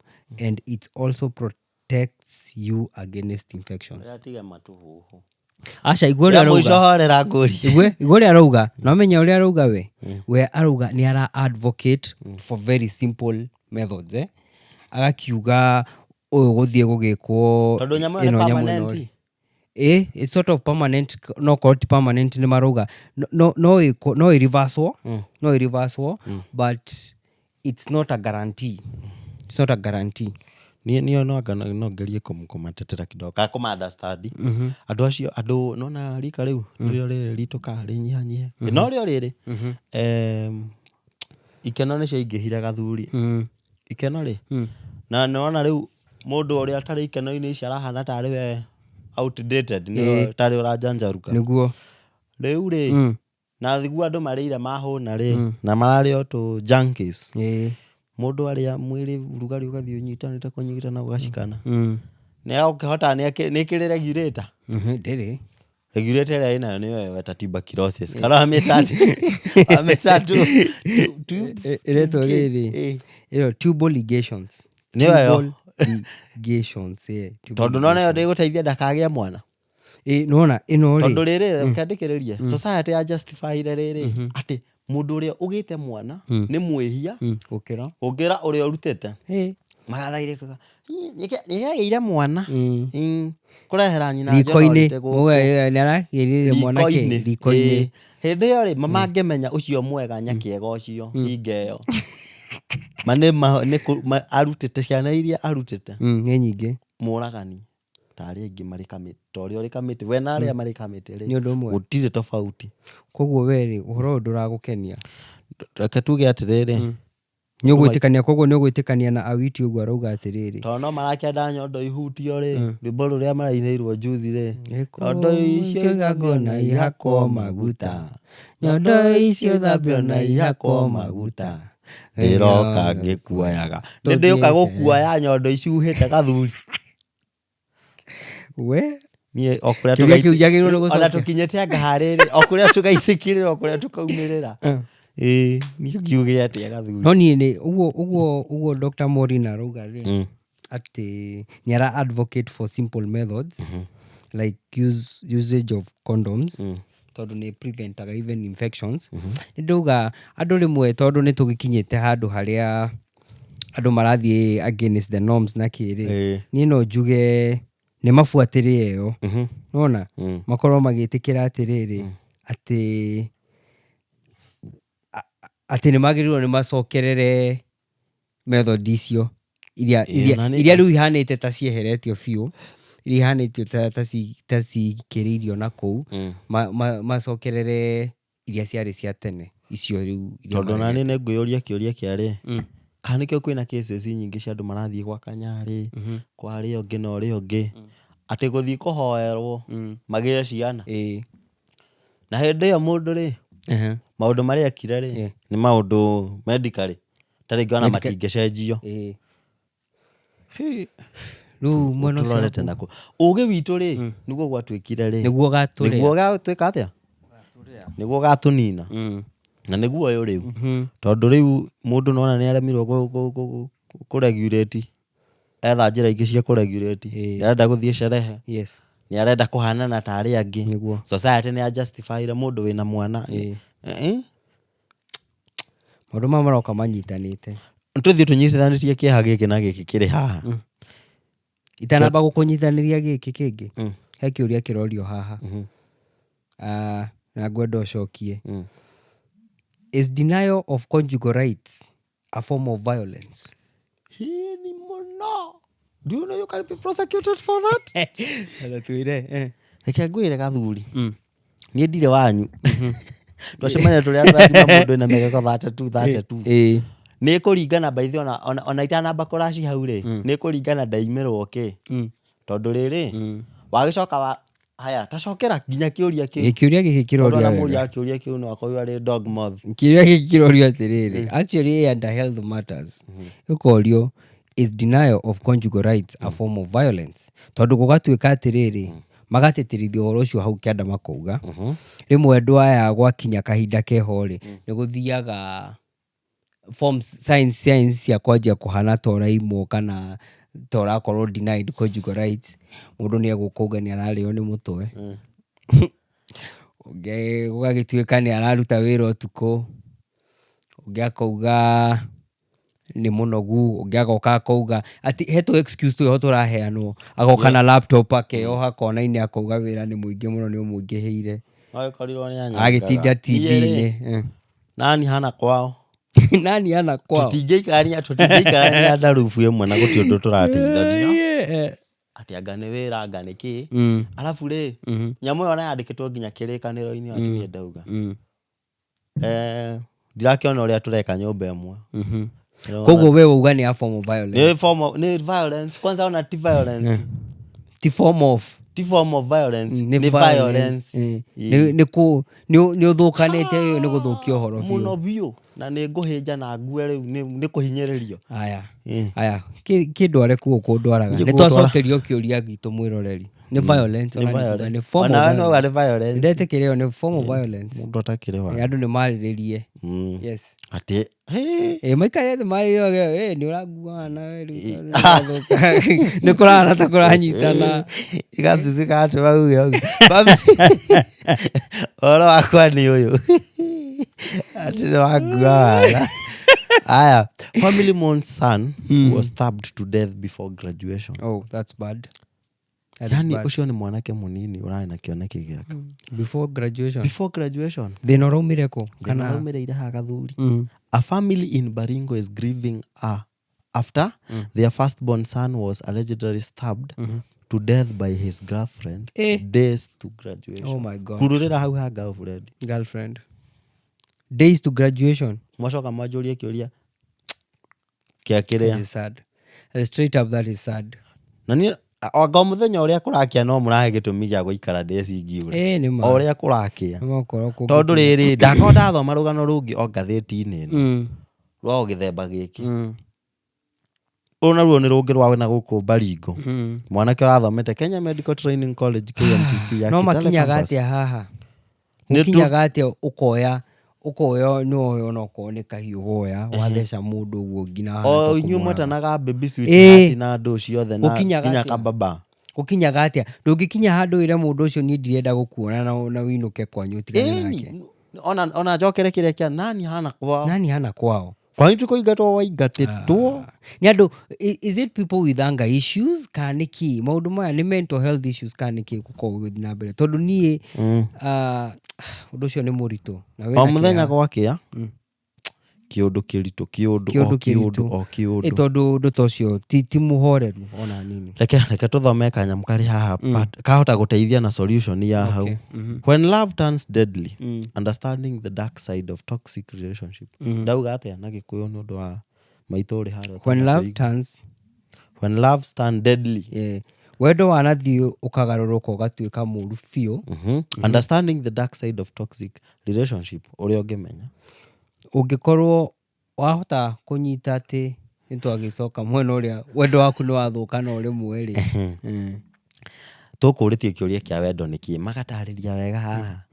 and it also protects you against infections aca igũrĩa arauga no menya ũrĩa arauga we arauga nĩ ara advocate for very simple methods agakiuga ũyũ gũthiĩ gũgĩkwo tondũ nyamũ nĩ permanent it's sort of permanent no called permanent nĩ marauga no reversal but it's not a guarantee niĩ no ngerie kũmatetera kidogo kana kũma-understand andũ acio andũ nona rika rĩu nĩrĩo rĩrĩ ritũka rĩnyihanyihe no rĩo rĩrĩ ikeno nĩ ciaingĩhire gathuri ikeno rĩ na nona rĩu mũndũ ũrĩa atarĩ ikeno-inĩ ici arahana tarĩ we outdated nĩ tarĩ ũranjanjaruka nĩguo rĩu rĩ na thigua andũ marĩire mahũna rĩ na mararĩ o tũ junkies mũndũ arĩa mwĩrĩ rugarĩ ũgathiĩ ũnyitanĩte kũnyitana ũgacikana nĩ agũkĩhota nĩ kĩrĩ regulator ndĩrĩ regulator ĩrĩa ĩnayo nĩyo weta tuberculosis kana amĩtatu ĩretwo rĩrĩ ĩyo tubal ligations nĩyo ligations tondũ nona yo ndĩgũteithia ndakagĩa mwana nona ĩno rĩ tondũ rĩrĩ ũkĩandĩkĩrĩria society ya justifyire rĩrĩ atĩ mũndũ ũrĩa ũgĩte mwana nĩ mwĩhia gũkĩra ũrĩa ũrutĩte magathairĩkaga nĩagĩire mwana kũrehera nyina riko-inĩ nĩaragĩrĩire mwanake riko-inĩ hĩndĩ ĩyo rĩ mama angĩmenya ũcio mwega nyakĩega ũcio hinga ĩyo arutĩte ciana iria arutĩte nĩ nyingĩ mũragani tarĩ aingĩ marĩ kamĩtĩ torĩa ũrĩ kamĩtĩ we na arĩa marĩ kamĩtĩ rĩ gũtirĩ tofauti koguo we rĩ ũhoro ndũragũkenia reke tuge atĩrĩrĩ nĩ ũgwĩtĩkania koguo nĩ ũgwĩtĩkania na Awiti ũguo arauga atĩrĩrĩ tondũ no marakĩenda nyondo ihutio rĩ rwĩmbo rũrĩa marainĩirwo juzi rĩ nyondo icio thambio na ihakwo maguta nyondo icio thambio na ihakwo maguta ĩroka ngĩkuoyaga ndĩũka gũkuoya nyondo icuhĩte gathuri we niĩ okũrĩa tũkinyĩte anga harĩrĩ okũrĩa tũgaicĩkĩrĩra okũrĩa tũkaumĩrĩra niĩ kiuge atĩa gathuri no niĩ nĩ ũguo Dr. Maureen arauga rĩ atĩ nĩ ara advocate for simple methods like usage of condoms tondũ nĩ preventaga even infections nĩ ndauga andũ rĩmwe tondũ nĩ tũgĩkinyĩte handũ harĩa andũ marathiĩ against the norms na kĩrĩ niĩ no njuge nĩ mabuatĩrĩ ĩyo nona makorwo magĩtĩkĩra atĩrĩrĩ atĩ nĩ magĩrĩirwo nĩ macokerere method icio iria rĩu ihanĩte ta cieheretio biũ iria ihanĩtio ta cikĩrĩirio na kũu macokerere iria ciarĩ cia tene icio rĩu tondũ nani nĩ ngwĩyũria kĩũria kĩarĩ kana nĩkĩo kwĩna cases nyingĩ cia andũ marathiĩ gwa kanyarĩ kwa arĩa ũngĩ na ũrĩa ũngĩ atĩ gũthiĩ kũhoerwo magĩe ciana na hĩndĩ ĩyo mũndũ rĩ maũndũ marĩa ekire rĩ nĩ maũndũ medically tarĩngĩ ona matingĩcenjio rĩu mwena ũrorete nako ũgĩ witũ rĩ nĩguo gwatuĩkire rĩ nĩguo gatuĩka atĩa nĩguo gatũnina na nĩguo ũyũ rĩu tondũ rĩu mũndũ nona nĩ aremirwo kũregulate etha njĩra ingĩ cia kũregulate nĩarenda gũthiĩ sherehe nĩ arenda kũhanana tarĩ angĩ society nĩ ya justifyire mũndũ wĩna mwana maũndũ maya maroka manyitanĩte. Tũthiĩ tũnyitithanĩtie kĩeha gĩkĩ na gĩkĩ kĩrĩ haha. Itanamba gũkũnyitanĩria gĩkĩ kĩngĩ, he kĩũria kĩrorio haha na ngwenda ũcokie. Is denial of conjugal rights a form of violence? Hii ni mũno. Do you know you can be prosecuted for that? Reke ngwĩre gathuri. Niĩ ndirĩ wanyu. Twacemania tũrĩa twathima mũndũ na megeko 32. Nĩ kũringana by the ona itanamba kũraci hau rĩ, nĩ kũringana ndaimĩrwo kĩ. Tondũ rĩrĩ, wagĩcoka haya tacokera nginya kĩũria kĩu. Kĩũria gĩkĩ kĩroria wega. Kĩũria kĩu no akorwo arĩ dog mouth. Kĩũria gĩkĩ kĩroria atĩrĩrĩ. Actually under health matters. Gĩkorio is denial of conjugal rights a form of violence. Tondũ gũgatuĩka atĩrĩrĩ, magatĩtĩrithia ũhoro ũcio hau kĩanda makauga. Rĩmwe andũ aya gwakinya kahinda keho rĩ, nĩ gũthiaga signs cia kwanjia kũhana tora imwo kana tora korwo denied conjugal rights. Mũndũ nĩ egũkauga nĩ ararĩo nĩ mũtwe. Ũngĩ gũgagĩtuĩka nĩ araruta wĩra ũtukũ. Ũngĩ akauga nĩ mũnogu. Ũngĩ agoka akauga ati hetwo excuse tu tũraheanwo. Agoka na laptop akeoha kona-inĩ akauga wĩra nĩ mũingĩ mũno nĩ ũmũingĩhĩire. Agĩtinda TV-inĩ. Nani hana kwao. Nani hana kwao. Tũtingĩikarania ndarubu ĩmwe na gũtirĩ ũndũ tũrateithania. Ati anga nĩ wĩra anga nĩ kĩ. Alafu rĩ, nyamũ ĩyo yandĩkĩtwo nginya kĩrĩkanĩro-inĩ atumia ndauga. Ndirakĩona ũrĩa tũreka nyũmba ĩmwe. Koguo we uga nĩ a form of violence. Nĩ violence. Kwanza ona ti violence. Ti form of violence. Nĩ violence. Nĩ ũthũkanĩte ũyũ nĩ gũthũkia ũhoro biũ. Mũno biũ. Na nĩ ngũhĩnja na ngue rĩu nĩ kũhinyĩrĩrio. Aya kĩndware kuo kũndwaraga. Nĩ twacokerio kĩũria gitũ mwĩroreri. Nĩ violence. Nĩ form of violence. Ndetĩkĩrĩo nĩ form of violence. Mũndũ atakĩrĩ wa. Andũ nĩ marĩrĩrie. Yes. Ati maikare thĩ marĩrĩrie nĩ ũrangua na nĩ kũrahana ta kũranyitana. Igacicika atĩ mauge ũguo. Ũhoro wakwa nĩ ũyũ. Ati nĩ wangua wara. Aya, family mourns son was stabbed to death before graduation. Oh, that's bad. Yani ucio ni mwanake munini urari na kioneki giake. Before graduation. Thina ũraumire kũ? Kana ũraumĩrĩire ha gathuri. A family in Baringo is grieving after their firstborn son was allegedly stabbed to death by his girlfriend days to graduation. Oh my God. Kururira hau ha girlfriend. Days to graduation. Mwacoka mwanjũrie kĩũria kĩa kĩrĩa. That is sad. Straight up that is sad. Na niĩ anga mũthenya ũrĩa kũrakia no mũrahe gĩtũmi gĩa gũikara ndĩcingi ũrĩa. Nĩ ma. Ũrĩa kũrakia. Tondũ rĩrĩ ndakorwo ndathoma rũgano rũngĩ o ngathĩti-inĩ ĩno. Rwa gĩthemba gĩkĩ. Rũu naruo nĩ rũngĩ rwa na gũkũ Baringo. Mwanake ũrathomete Kenya Medical Training College KMTC ya Kitale. No makinyaga atĩa haha? Ũkinyaga atĩa ũkoya no ona ũkorwo nĩ kahiũ woya watheca mũndũ ũguo nginya haha. O inyuĩ mwetanaga baby sweetheart na andũ ciothe na nginya kababa. Ũkinyaga atĩa? Ndũngĩkinya handũ ĩre mũndũ ũcio niĩ ndirenda gũkuona na wĩinũke kwanyu ũtigane nake. Ona njokere kĩrĩa kĩa nani hana kwao. Kwanyu tũkũingatwo waingatĩtwo. Nĩ andũ, is it people with anger issues kana nĩ kĩ? Maũndũ maya nĩ mental health issues kana nĩ kĩ gũkorwo gũthiĩ na mbere? Tondũ niĩ ũndũ ũcio nĩ mũritũ. O mũthenya gwakĩa kĩũndũ kĩritũ tondũ ũndũ ta ũcio ti mũhoreru ona hanini. Reke tũthome kanyamũ karĩ haha kahota gũteithia na solution ya hau. When love turns deadly, understanding the dark side of toxic relationship. Ndauga atĩa na Gĩkũyũ nĩ ũndũ wa maitũ ũrĩ harĩa. When love turns deadly. Wendo wanathiĩ ũkagarũrũka ũgatuĩka mũru biũ. Understanding the dark side of toxic relationship ũrĩa ũngĩmenya. Ũngĩkorwo wahota kũnyita atĩ nĩtwagĩcoka mwena ũrĩa wendo waku nĩ wathũka na ũrĩmwe rĩ. Tũkũrĩtie kĩũria kĩa wendo nĩkĩ magatarĩria wega haha.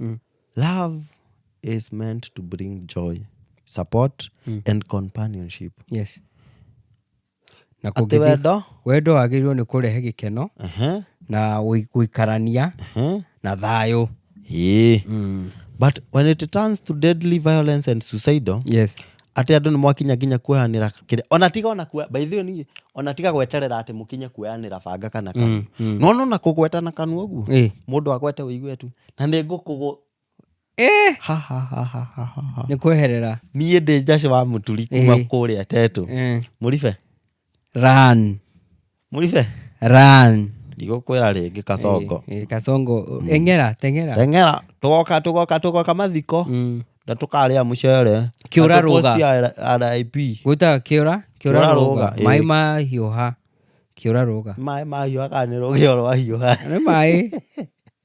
Love is meant to bring joy, support and companionship. Yes. Na wendo wagĩrĩirwo nĩ kũrehe gĩkeno na gũikarania na thayũ. But when it turns to deadly violence and suicidal, ati andu ni mwakinya nginya kuoyanira kire ona tiga ona kwa by the way ni ona tiga gweterera ati mukinye kuoyanira banga kana kanu no na kugweta na kanu oguo mundu agwete uigue tu na ni ngukugu ni kweherera nie ndi Josh wa Muturi kuma kuria Tetu Muribe run igukwira ringi Kasongo Kasongo tengera tugoka mathiko na tukaria mucere kiura ruga RIP guta kiura ruga mai mahiuha kiura ruga mai mahiuha kana rugio rwa hiuha ni mai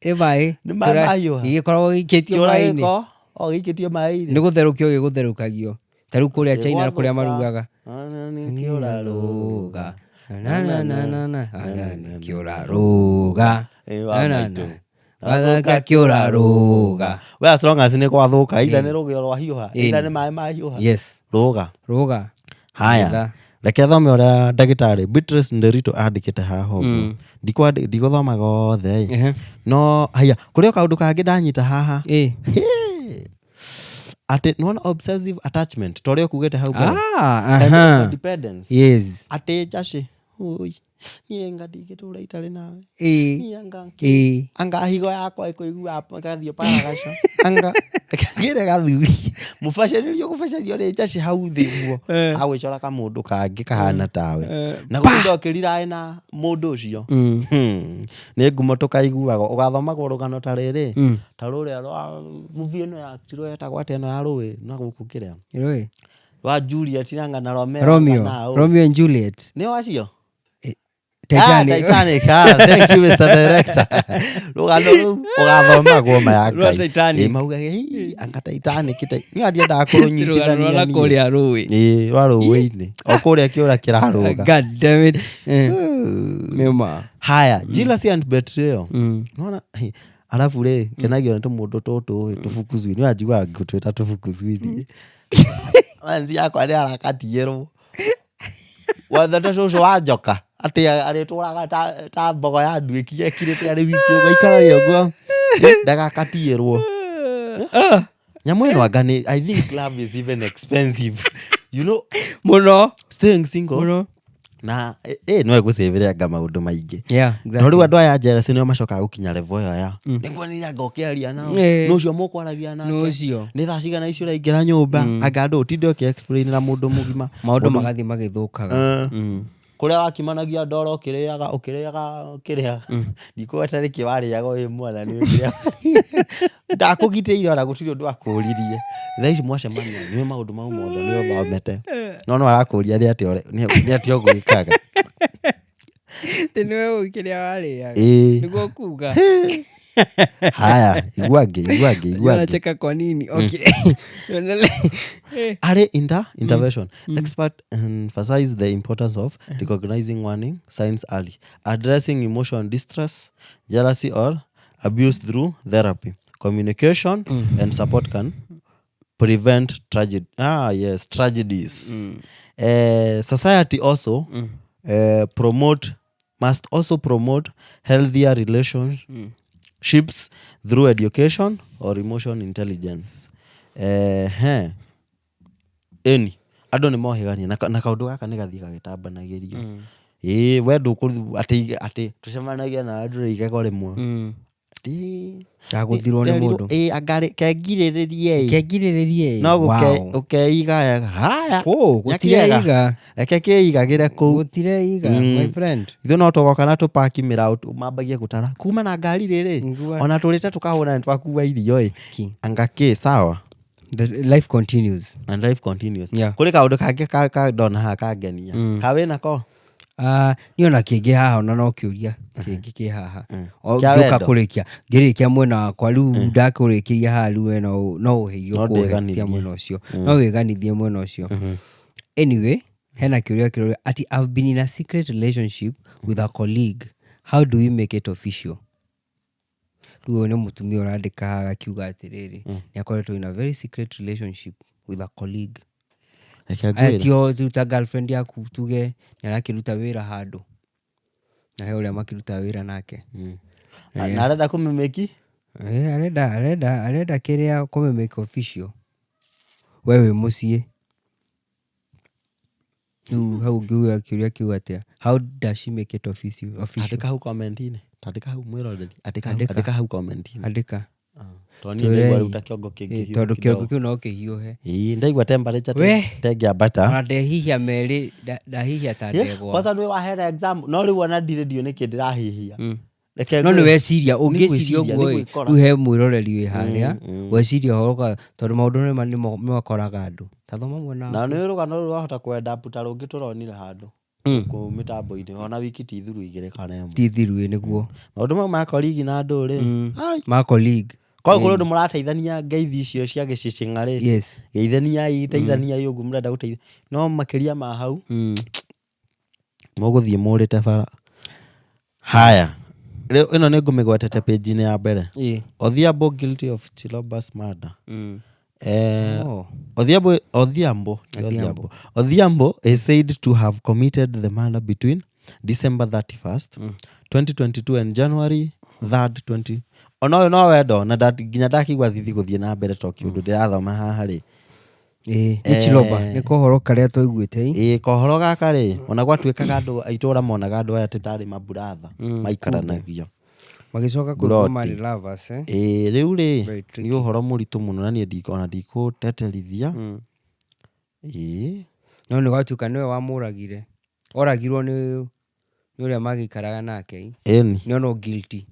ni mai mahiuha igikorwo gikitio mai-ini o gikitio mai-ini ni gutherukio gigutherukagio taru kuria China kuria marugaga kiura ruga kiura ruga Wathoka kiura ruga we as long as ni gwathuka either ni rugio rwa hiuha either ni mai ma hiuha ruga haya reke thome uria ndagitari Beatrice Nderito andikite haha ndiguthoma gothe no haya kuria kaundu kangi ndanyita haha ati non obsessive attachment torio kugete hau mbere dependence ati Josh oi yenga ndigitura itari nawe anga higo yakwa ikuigua gathio paragaco anga gire gathuri mufacanirio gufacanirio ni Josh hau thiguo agwicora ka mundu kangi kahana tawe na gundo kirira na mundu ucio ni ngumo tukaiguaga ugathomagwo rugano ta riri ta ruria rwa movie no ya tiro yetagwo ateno ya ruwi na guku kiria rwa Juliet nanga na Romeo and Juliet ni wacio Titanic. Thank you Mr. Director. Rugano ru ugathomagwo mayangai mauga anga Titanic ni andienda kurunyitithania rwa kuria ruwi rwa ruwi-ini o kuria kiura kiraruga god damn it mema haya jealousy and betrayal unaona alafu ri kenagio na tumundu tutu tufukuzwi ni anjigua ngutwita tufukuzwi wanzi yakwa ni arakatierwo wathata cucu wa njoka ati arituraga ta mbogo ya ndwiki ekirite ari wiki ugaikaraga uguo ndagakatierwo nyamu ino agani I think love is even expensive you know muno staying single muno na no egusevere anga maundu maingi exactly no riu andu aya jealous nio macokaga gukinya level iyo ya niguo ni anga ukiaria nao no cio mukwaragia nake no cio ni thaa cigana icio uraingira nyumba anga andu utinde ukiexplain na mundu mugima maundu magathi magithukaga kuria wakimanagia ndoro ukiriaga kiria ndikugweta ki wariaga wi mwana ni ukiria ndakugitire ora gutiri undu akuririe thaici mwacemania ni maundu mau mothe ni uthomete no arakuria ni ati ogwikaga teniwe ukiria wariaga niguo kuga haya iguangi nacheka kwa nini okay are intervention expert emphasize the importance of recognizing warning signs early, addressing emotional distress, jealousy or abuse through therapy, communication and support can prevent tragedies. Society also must also promote healthier relationships through education or emotional intelligence. Andu ni mohigania na kaundu gaka ni gathii gagitambanagirio we ndukuru ati tucemanagia na andu rigego rimwe aguthirwo ni mundu angari kengiriririe no ukeiga haya gutireiga reke keigagire ku gutireiga my friend ithu no tugoka na tupaki miraut mambagie gutara kuma na ngari riri ona turite tukahuna twakua irio anga ki sawa the life continues and life continues kuri kaundu kangi ka dona ha kangenia kawe nako niona kingi haha ona no kiuria kingi ki haha nduka kurikia ngirikia mwena wakwa riu ndakurikiria haha riu no uheirio kuhecia mwena ucio no wiganithie mwena ucio anyway hena kiuria kirori ati I've been in a secret relationship with a colleague, how do we make it official? Ruo ni mutumia urandika akiuga atiriri ni akoretwo in a very secret relationship with a colleague. Atio tuta girlfriend yaku tuge ni arakiruta wira handu na he uria makiruta wira nake na arenda kumemeki arenda kiria kumemeki official wewe mucie hau ngiuga kiuria kiu atia, how does she make it official? Andika hau comment-inĩ, andika hau mwĩroreri, andika hau comment-inĩ. Andika tondũ ndaigua rĩu ta kĩongo kĩngĩhiũha tondũ kĩongo kĩu no kĩhiũhe. Ndaigua temperature tengĩambata. Ona ndehihia merĩ, ndahihia ta ndegwa. Kwanza nĩ wahera exam, no rĩu ona ndirĩndio nĩkĩ ndĩrahihia. No nĩ weciria, ũngĩciria ũguo rĩu he mwĩroreri wĩ harĩa, weciria ũhoro tondũ maũndũ nĩ makoraga andũ. Ta thoma mwena. Na nĩ rũgano rũu wahota kwenda puta rũngĩ tũronire handũ kũu mĩtambo-inĩ, ona wiki ti thuru 2 kana 1. Ti thiru nĩguo. Maũndũ mau ma colleague na andũ rĩ. Ma colleague. Kwa kũrĩ ũndũ mũrateithania ngeithi icio cia gĩcicing'a rĩ. Yes. Geithaniai, teithaniai ũguo mũrenda gũteithia. No makĩria ma hau mũgũthiĩ mũrĩte bara. Haya. Rĩu ĩno nĩ ngũmĩgwetete page-inĩ ya mbere. Odhiambo guilty of Chilobas murder. Odhiambo is said to have committed the murder between December 31st, 2022 and January 3rd, 20... Ono no wendo na nginya ndakigwa thithi gũthiĩ na mbere to kĩũndũ ndĩrathoma haha rĩ. Nĩ Chiloba, nĩ kohoro karĩa twaiguĩte. Kohoro gaka rĩ, ona gwatuĩkaga andũ aitũra monaga andũ aya tĩtarĩ maburatha maikaranagia. Magicoka kũigua marĩ lovers. Rĩu rĩ nĩ ũhoro mũritũ mũno na niĩ ndikũteterithia. No nĩ gwatuĩka nĩwe wamũragire. Oragirwo nĩ ũrĩa magĩikaraga nake. Nĩ ono guilty.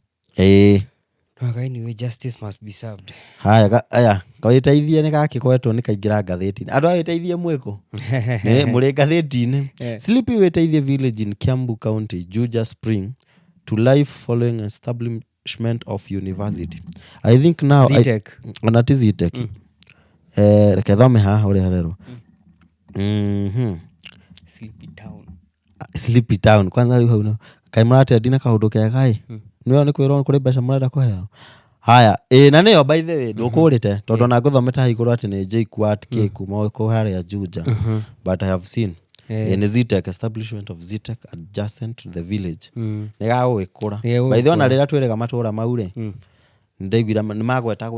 Anyway, justice must be served. Haya, kawĩteithie nĩ gakĩkoretwo nĩ kaingĩra ngathĩti-inĩ. Andũ awĩteithie mwĩkũ? Mũrĩ ngathĩti-inĩ. Sleepy wĩteithie village in Kiambu County, Juja Spring, to life following establishment of university. I think now... Zetech. Ona ti Zetech. Reke thome haha ũrĩa harerwo. Sleepy Town. Kwanza rĩu hau no. Kaĩ mũratendi na kaũndũ kega ĩ. Nĩyo nĩ kwĩrwo kũrĩ mbeca mũrenda kũheo. Haya, na nĩyo by the way ndũkũrĩte tondũ na ngũthomete ha igũrũ atĩ nĩ JKUAT K kuma harĩa Juja. But I have seen in Zetech, establishment of Zetech adjacent to the village. Nĩ gagũgĩkũra. By the way ona rĩrĩa twĩrĩga matũra mau rĩ. Ndaiguira nĩ magwetaga.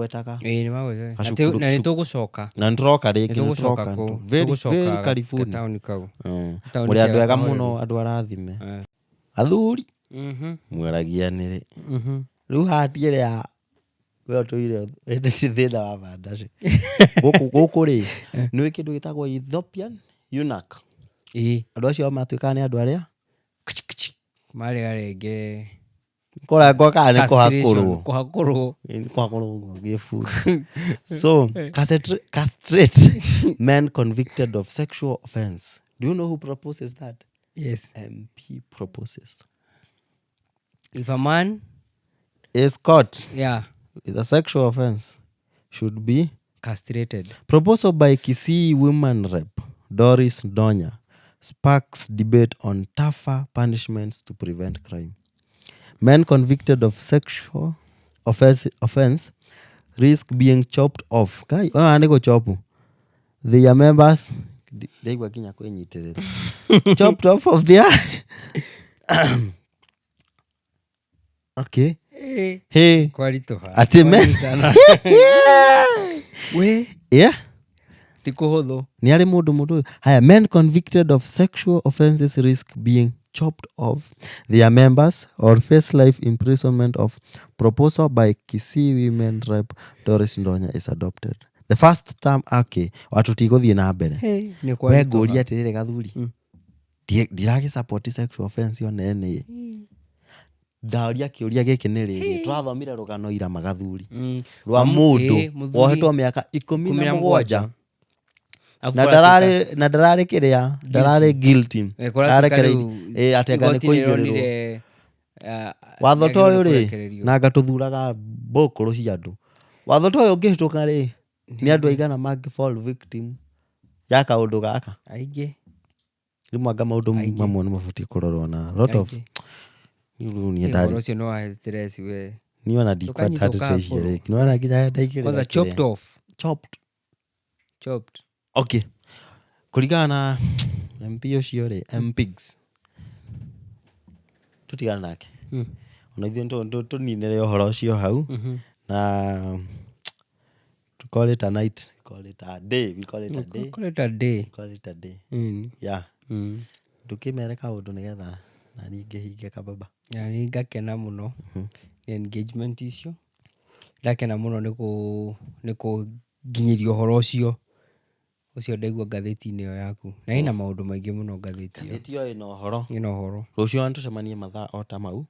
Nĩ magwetaga. Na nĩtũgũcoka. Na nĩtũroka rĩngĩ nĩtũroka. Very karibuni. Taũni kau. Mũrĩ andũ ega mũno, andũ arathime. Athuri. Mwaragianĩrĩ. Rĩu hatirĩ ya we ũtũire thĩna wa mandaci. Gũkũ rĩ nĩ kĩndũ gĩtagwo Ethiopian eunuch. Andũ acio matuĩkaga nĩ andũ arĩa marĩ arenge kũrangwo kana nĩ kũhakũrwo gĩburu. So castrate men convicted of sexual offense. Do you know who proposes that? Yes. MP proposes. If a man is caught with a sexual offense, should be castrated. Proposal by Kisii women rep Doris Donya sparks debate on tougher punishments to prevent crime. Men convicted of sexual offense risk being chopped off. Kai, go chop. Their members chopped off of their okay. Hey. Ati men. Tikuhudhu. Ni ari mundu. Haya, men convicted of sexual offenses risk being chopped off their members or face life imprisonment of proposal by Kisii women rep Doris Ndonya is adopted. The first term watu tigũthiĩ na mbere. We ngũria atĩrĩrĩ gathuri. Ndiragĩ support sexual offense onene. Ndaria kĩũria gĩkĩ nĩ rĩrĩ. Tũrathomire rũgano ira magathuri. Rwa mũndũ wohetwo mĩaka 17. Na ndararĩ kĩrĩa, ndararĩ guilty. Atega nĩ kũigĩrĩrwo. Watho ta ũyũ rĩ, na ngatũthuraga mbũkũrũ cia andũ. Watho ta ũyũ ũngĩhĩtũka rĩ, nĩ andũ aigana mangĩ fall victim ya kaũndũ gaka. Aingĩ. Rĩmwe anga maũndũ mamwe nĩ mabatiĩ kũrorwo na lot of ũhoro ũcio nĩ wa stress we. Niĩ ona ndikwenda rĩ. Nĩwona nginya ndaigĩrĩra. Kwanza chopped off. Chopped. Okay. Kũringana na MP ũcio rĩ, MPs. Tũtigana nake. Ona ithuĩ tũninĩre ũhoro ũcio hau. Na call it a night, call it a day, we call it a day. Call it a day. Call it a day. Yeah. ndukimere kaundu nigetha na ninge hinge kababa yani ngakena muno engagement icio ndakena muno nä kå nginyäria å horo å cio ndaigua ngathä-inä ä yo yaku na ina maå ndå maingä må no ngathä-ti ĩyo ĩna ũhoro ĩna å horo rå cio tũcemanie mathaa o ta mau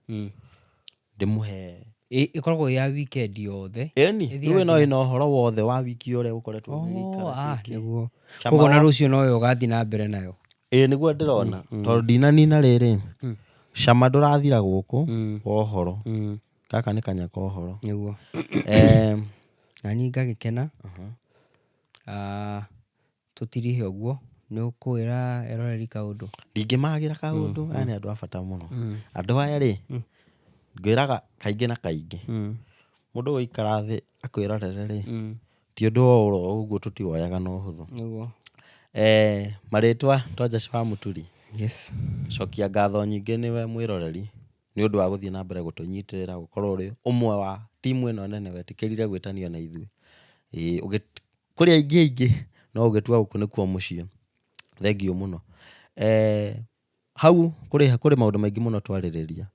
ndä må he ä koragwo ya weekend yothe ĩni rĩu ĩno ĩna ũhoro wothe wa wiki å rä a gå koretwo nĩguo koguo na rå cio nowe å gathiĩ na mbere nayo nĩguo ndĩrona tondũ ndinanina rĩrĩ cama ndũrathira gũkũ wohoro gaka nĩ kanya ka ũhoro nĩguo na niĩ ngagĩkena tũtirihe ũguo nĩ ũkwĩra eroreri kaũndũ ndingĩmagĩra kaũndũ aya nĩ andũ a bata mũno andũ aya rĩ ngwĩraga kaingĩ na kaingĩ mũndũ gũikara thĩ akwĩrorere rĩ ti ũndũ oro ũguo tũtioyaga na ũhũthũ marĩtwa Tonjas wa Mũturi cokia ngatho nyingĩ nĩwe mwĩroreri nĩ ũndũ wa gũthiĩ na mbere gũtũnyitĩrĩra gũkorwo ũrĩ ũmwe wa timu ĩno nene wetĩkĩrire gwĩtanio na ithuĩ kũrĩ aingĩ no ũgĩtua gũkũ nĩkuo mũciĩ thengiũ mũno hau kũrĩ maũndũ maingĩ mũno twarĩrĩria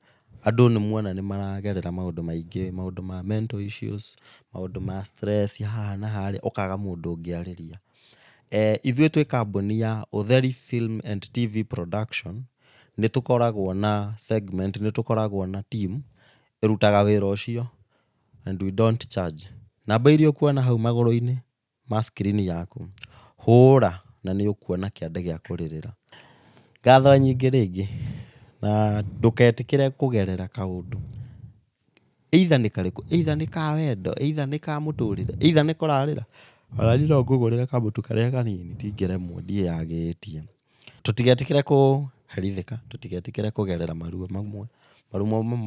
andũ nĩ muona nĩ maragerera maũndũ maingĩ maũndũ ma mental issues maũndũ ma stress haha na harĩa ũkaga mũndũ ũngĩarĩria ithuĩ twĩ kambuni ya Ũtheri Film and TV Production nĩ tũkoragwo na segment nĩ tũkoragwo na team ĩrutaga wĩra ũcio and we don't charge namba iria ũkuona hau magũrũ-inĩ ma screen yaku hũra na nĩ ũkuona kĩande gĩa kũrĩrĩra ngatho nyingĩ rĩngĩ na ndũketĩkĩre kũgerera kaũndũ either nĩ karĩkũ either nĩ ka wendo either nĩ ka mũtũrĩre either nĩ kũrarĩra arani no ngũgũrĩre kamũtu karĩa kanini tingĩremwo ndiĩyagĩtie tũtigetĩkĩre kũherithĩka tũtigetĩkĩre kũgerera maruo mamwe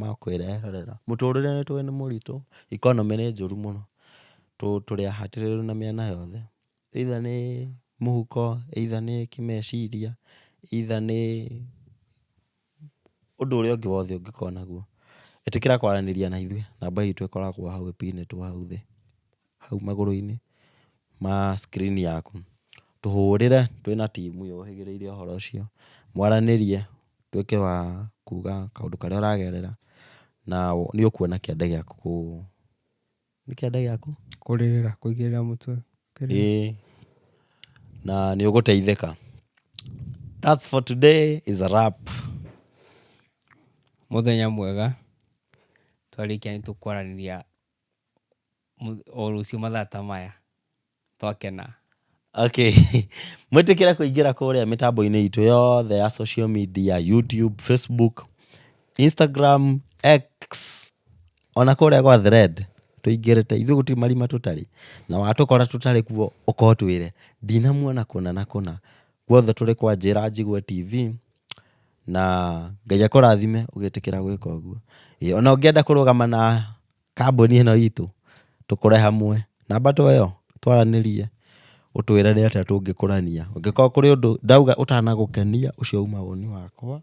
makwĩreherera mũtũrĩre nĩ tũĩ nĩ mũritũ economy nĩ njũru mũno tũrĩ ahatĩrĩru na mĩena yothe either nĩ mũhuko either nĩ kĩmeciria either nĩ ũndũ ũrĩa ũngĩ wothe ũngĩkorwo naguo ĩtĩkĩra kwaranĩria na ithuĩ namba itũ ĩkoragwo hau ĩpinĩtwo hau thĩ hau magũrũ-inĩ ma screen yaku tũhũrĩre twĩna timu yohĩgĩrĩire ũhoro ũcio mwaranĩrie tuĩke wa kuga kaũndũ karĩa ũragerera na nĩ ũkuona kĩande gĩaku nĩ kĩande gĩaku kũrĩrĩra kũigĩrĩra mũtwe na nĩ ũgũteithĩka. That's for today is a wrap. Mũthenya mwega twarĩkia nĩ tũkwaranĩria o rũciũ mathaa ta maya twakena. Okay. Mwĩtĩkĩre kũingĩra kũrĩa mĩtambo-inĩ itũ yothe ya social media YouTube, Facebook, Instagram, X ona kũrĩa gwa thread tũingĩrĩte ithuĩ gũtirĩ marima tũtarĩ na watũkora tũtarĩ kuo ũkotwĩre ndinamuona kũna na kũna guothe tũrĩ kwa Njĩra Njigwe TV na Ngai akũrathime ũgĩtĩkĩra gwĩka ũguo. Ona ũngĩenda kũrũgama na kambuni ĩno itũ tũkũre hamwe namba tũyo twaranĩrie ũtwĩre nĩ atĩa tũngĩkũrania ũngĩkorwo kũrĩ ũndũ ndauga ũtanagũkenia ũcio uma woni wakwa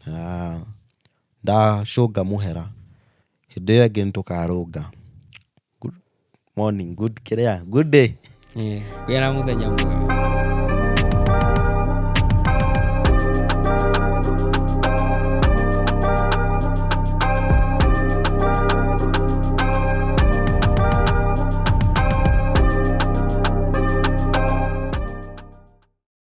na ndacũnga mũhera hĩndĩ ĩyo ĩngĩ nĩtũkarũnga. Good morning, good day. Kwĩna mũthenya mwega.